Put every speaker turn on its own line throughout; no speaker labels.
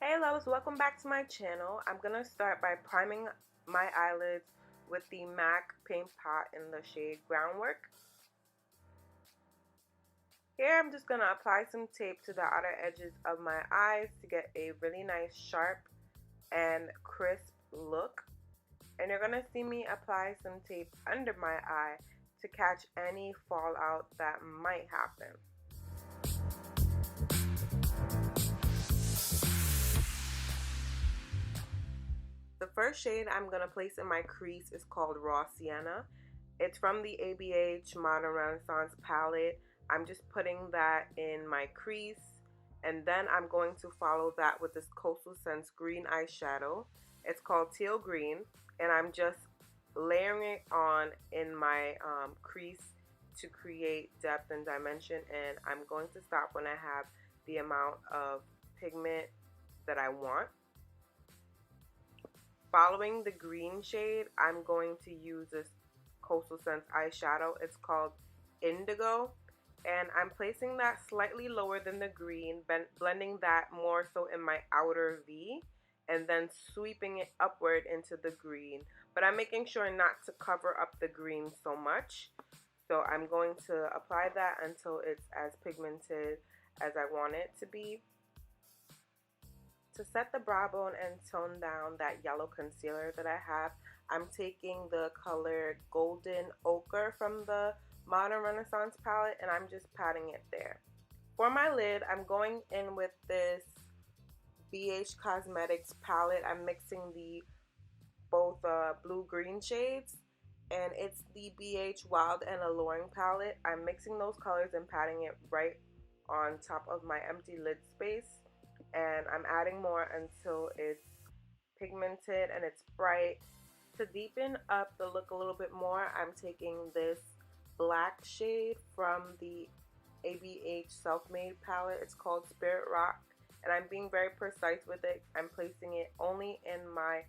Hey loves, welcome back to my channel. I'm going to start by priming my eyelids with the MAC paint pot in the shade Groundwork. Here I'm just going to apply some tape to the outer edges of my eyes to get a really nice sharp and crisp look. And you're going to see me apply some tape under my eye to catch any fallout that might happen. The first shade I'm going to place in my crease is called Raw Sienna. It's from the ABH Modern Renaissance palette. I'm just putting that in my crease, and then I'm going to follow that with this Coastal Scents green eyeshadow. It's called Teal Green, and I'm just layering it on in my crease to create depth and dimension, and I'm going to stop when I have the amount of pigment that I want. Following the green shade, I'm going to use this Coastal Scents eyeshadow. It's called Indigo, and I'm placing that slightly lower than the green, blending that more so in my outer V, and then sweeping it upward into the green. But I'm making sure not to cover up the green so much. So I'm going to apply that until it's as pigmented as I want it to be. To set the brow bone and tone down that yellow concealer that I have, I'm taking the color Golden Ochre from the Modern Renaissance palette, and I'm just patting it there. For my lid, I'm going in with this BH Cosmetics palette. I'm mixing the both blue-green shades, and it's the BH Wild and Alluring palette. I'm mixing those colors and patting it right on top of my empty lid space. And I'm adding more until it's pigmented and it's bright. To deepen up the look a little bit more, I'm taking this black shade from the ABH Self-Made palette. It's called Spirit Rock, and I'm being very precise with it. I'm placing it only in my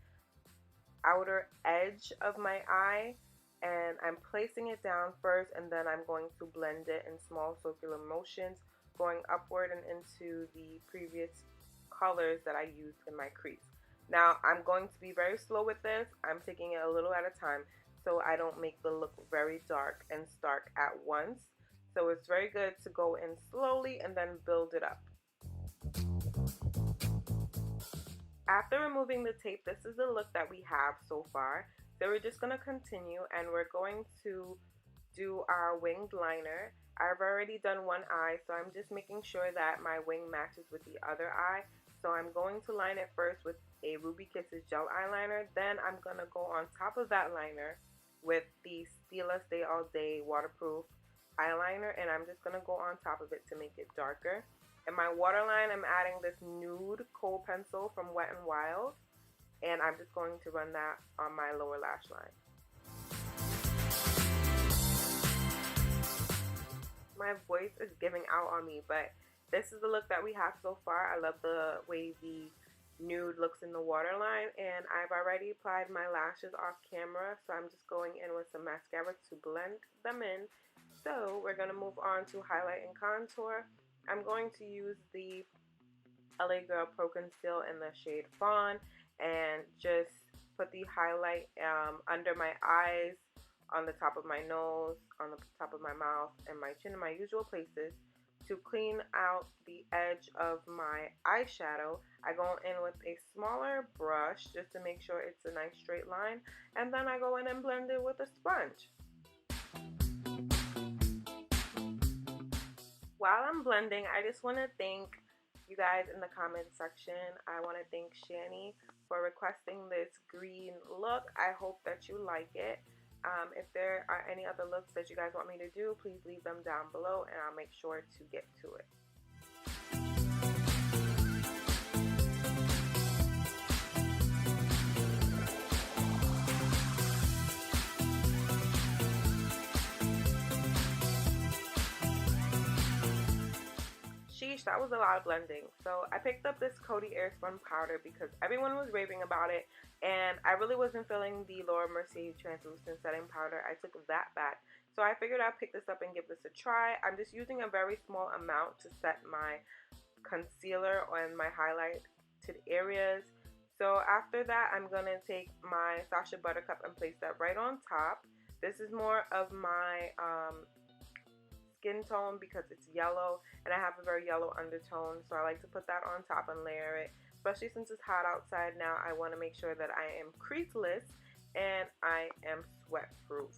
outer edge of my eye, and I'm placing it down first, and then I'm going to blend it in small circular motions, going upward and into the previous colors that I used in my crease. Now I'm going to be very slow with this. I'm taking it a little at a time so I don't make the look very dark and stark at once. So it's very good to go in slowly and then build it up. After removing the tape, this is the look that we have so far. So we're just going to continue, and we're going to do our winged liner. I've already done one eye, so I'm just making sure that my wing matches with the other eye. So I'm going to line it first with a Ruby Kisses gel eyeliner. Then I'm going to go on top of that liner with the Stila Stay All Day waterproof eyeliner, and I'm just going to go on top of it to make it darker. In my waterline, I'm adding this Nude Kohl pencil from Wet n Wild, and I'm just going to run that on my lower lash line. My voice is giving out on me, but this is the look that we have so far. I love the way the nude looks in the waterline, and I've already applied my lashes off camera, so I'm just going in with some mascara to blend them in. So we're going to move on to highlight and contour. I'm going to use the LA Girl Pro Conceal in the shade Fawn and just put the highlight under my eyes, on the top of my nose, on the top of my mouth, and my chin, in my usual places. To clean out the edge of my eyeshadow, I go in with a smaller brush just to make sure it's a nice straight line, and then I go in and blend it with a sponge. While I'm blending, I just want to thank you guys in the comment section. I want to thank Shani for requesting this green look. I hope that you like it. If there are any other looks that you guys want me to do, please leave them down below, and I'll make sure to get to it. Sheesh, that was a lot of blending. So I picked up this Coty Airspun powder because everyone was raving about it, and I really wasn't feeling the Laura Mercier translucent setting powder. I took that back. So I figured I'd pick this up and give this a try. I'm just using a very small amount to set my concealer and my highlight pigmented areas. So after that, I'm going to take my Sacha Buttercup and place that right on top. This is more of my skin tone because it's yellow and I have a very yellow undertone, so I like to put that on top and layer it. Especially since it's hot outside now, I want to make sure that I am creaseless and I am sweat proof.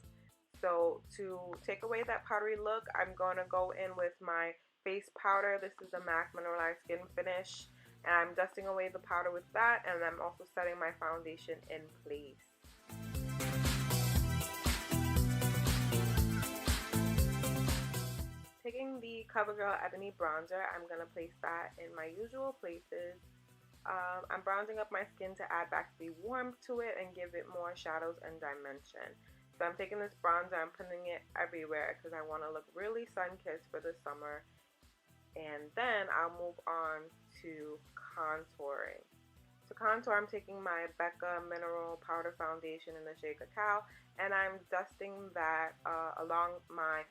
So to take away that powdery look, I'm going to go in with my face powder. This is the MAC Mineralize Skinfinish, and I'm dusting away the powder with that, and I'm also setting my foundation in place. Taking the Covergirl Ebony bronzer, I'm going to place that in my usual places. I'm bronzing up my skin to add back the warmth to it and give it more shadows and dimension. So I'm taking this bronzer, I'm putting it everywhere because I want to look really sun-kissed for the summer. And then I'll move on to contouring. To contour, I'm taking my Becca Mineral Powder Foundation in the shade Cacao, and I'm dusting that along my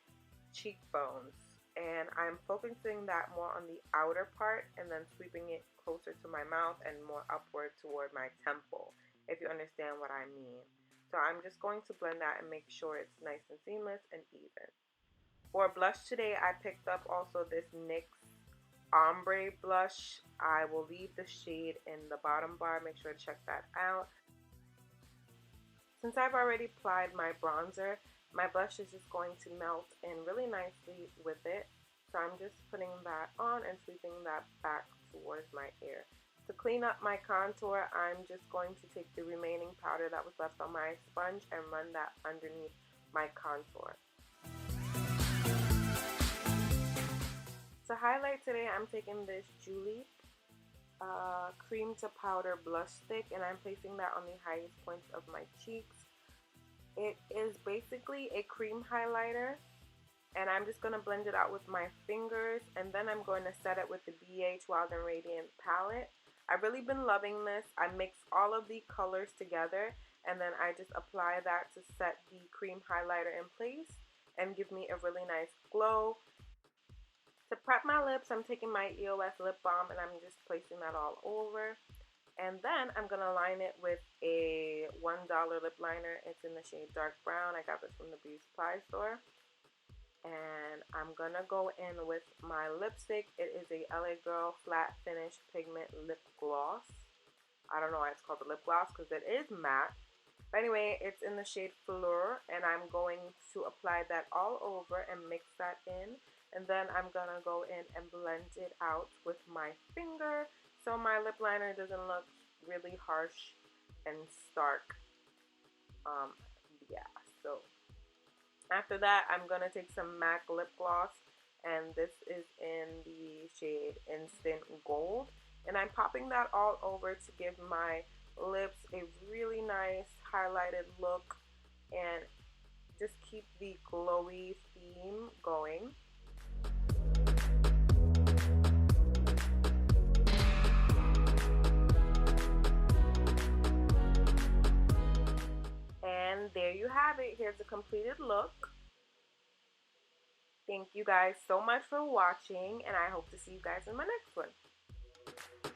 cheekbones. And I'm focusing that more on the outer part and then sweeping it closer to my mouth and more upward toward my temple, if you understand what I mean. So I'm just going to blend that and make sure it's nice and seamless and even. For blush today, I picked up also this NYX Ombre blush. I will leave the shade in the bottom bar. Make sure to check that out. Since I've already applied my bronzer, my blush is just going to melt in really nicely with it. So I'm just putting that on and sweeping that back towards my ear. To clean up my contour, I'm just going to take the remaining powder that was left on my sponge and run that underneath my contour. To highlight today, I'm taking this Julep cream to powder blush stick, and I'm placing that on the highest points of my cheeks. It is basically a cream highlighter, and I'm just going to blend it out with my fingers, and then I'm going to set it with the BH Wild and Radiant palette. I've really been loving this. I mix all of the colors together, and then I just apply that to set the cream highlighter in place and give me a really nice glow. To prep my lips, I'm taking my EOS lip balm and I'm just placing that all over. And then I'm going to line it with a $1 lip liner. It's in the shade Dark Brown. I got this from the beauty supply store. And I'm going to go in with my lipstick. It is a LA Girl Flat Finish Pigment Lip Gloss. I don't know why it's called a lip gloss because it is matte. But anyway, it's in the shade Fleur. And I'm going to apply that all over and mix that in. And then I'm going to go in and blend it out with my finger so my lip liner doesn't look really harsh and stark. Yeah, so after that, I'm going to take some MAC lip gloss, and this is in the shade Instant Gold. And I'm popping that all over to give my lips a really nice highlighted look and just keep the glowy theme going. And there you have it. Here's the completed look. Thank you guys so much for watching, and I hope to see you guys in my next one.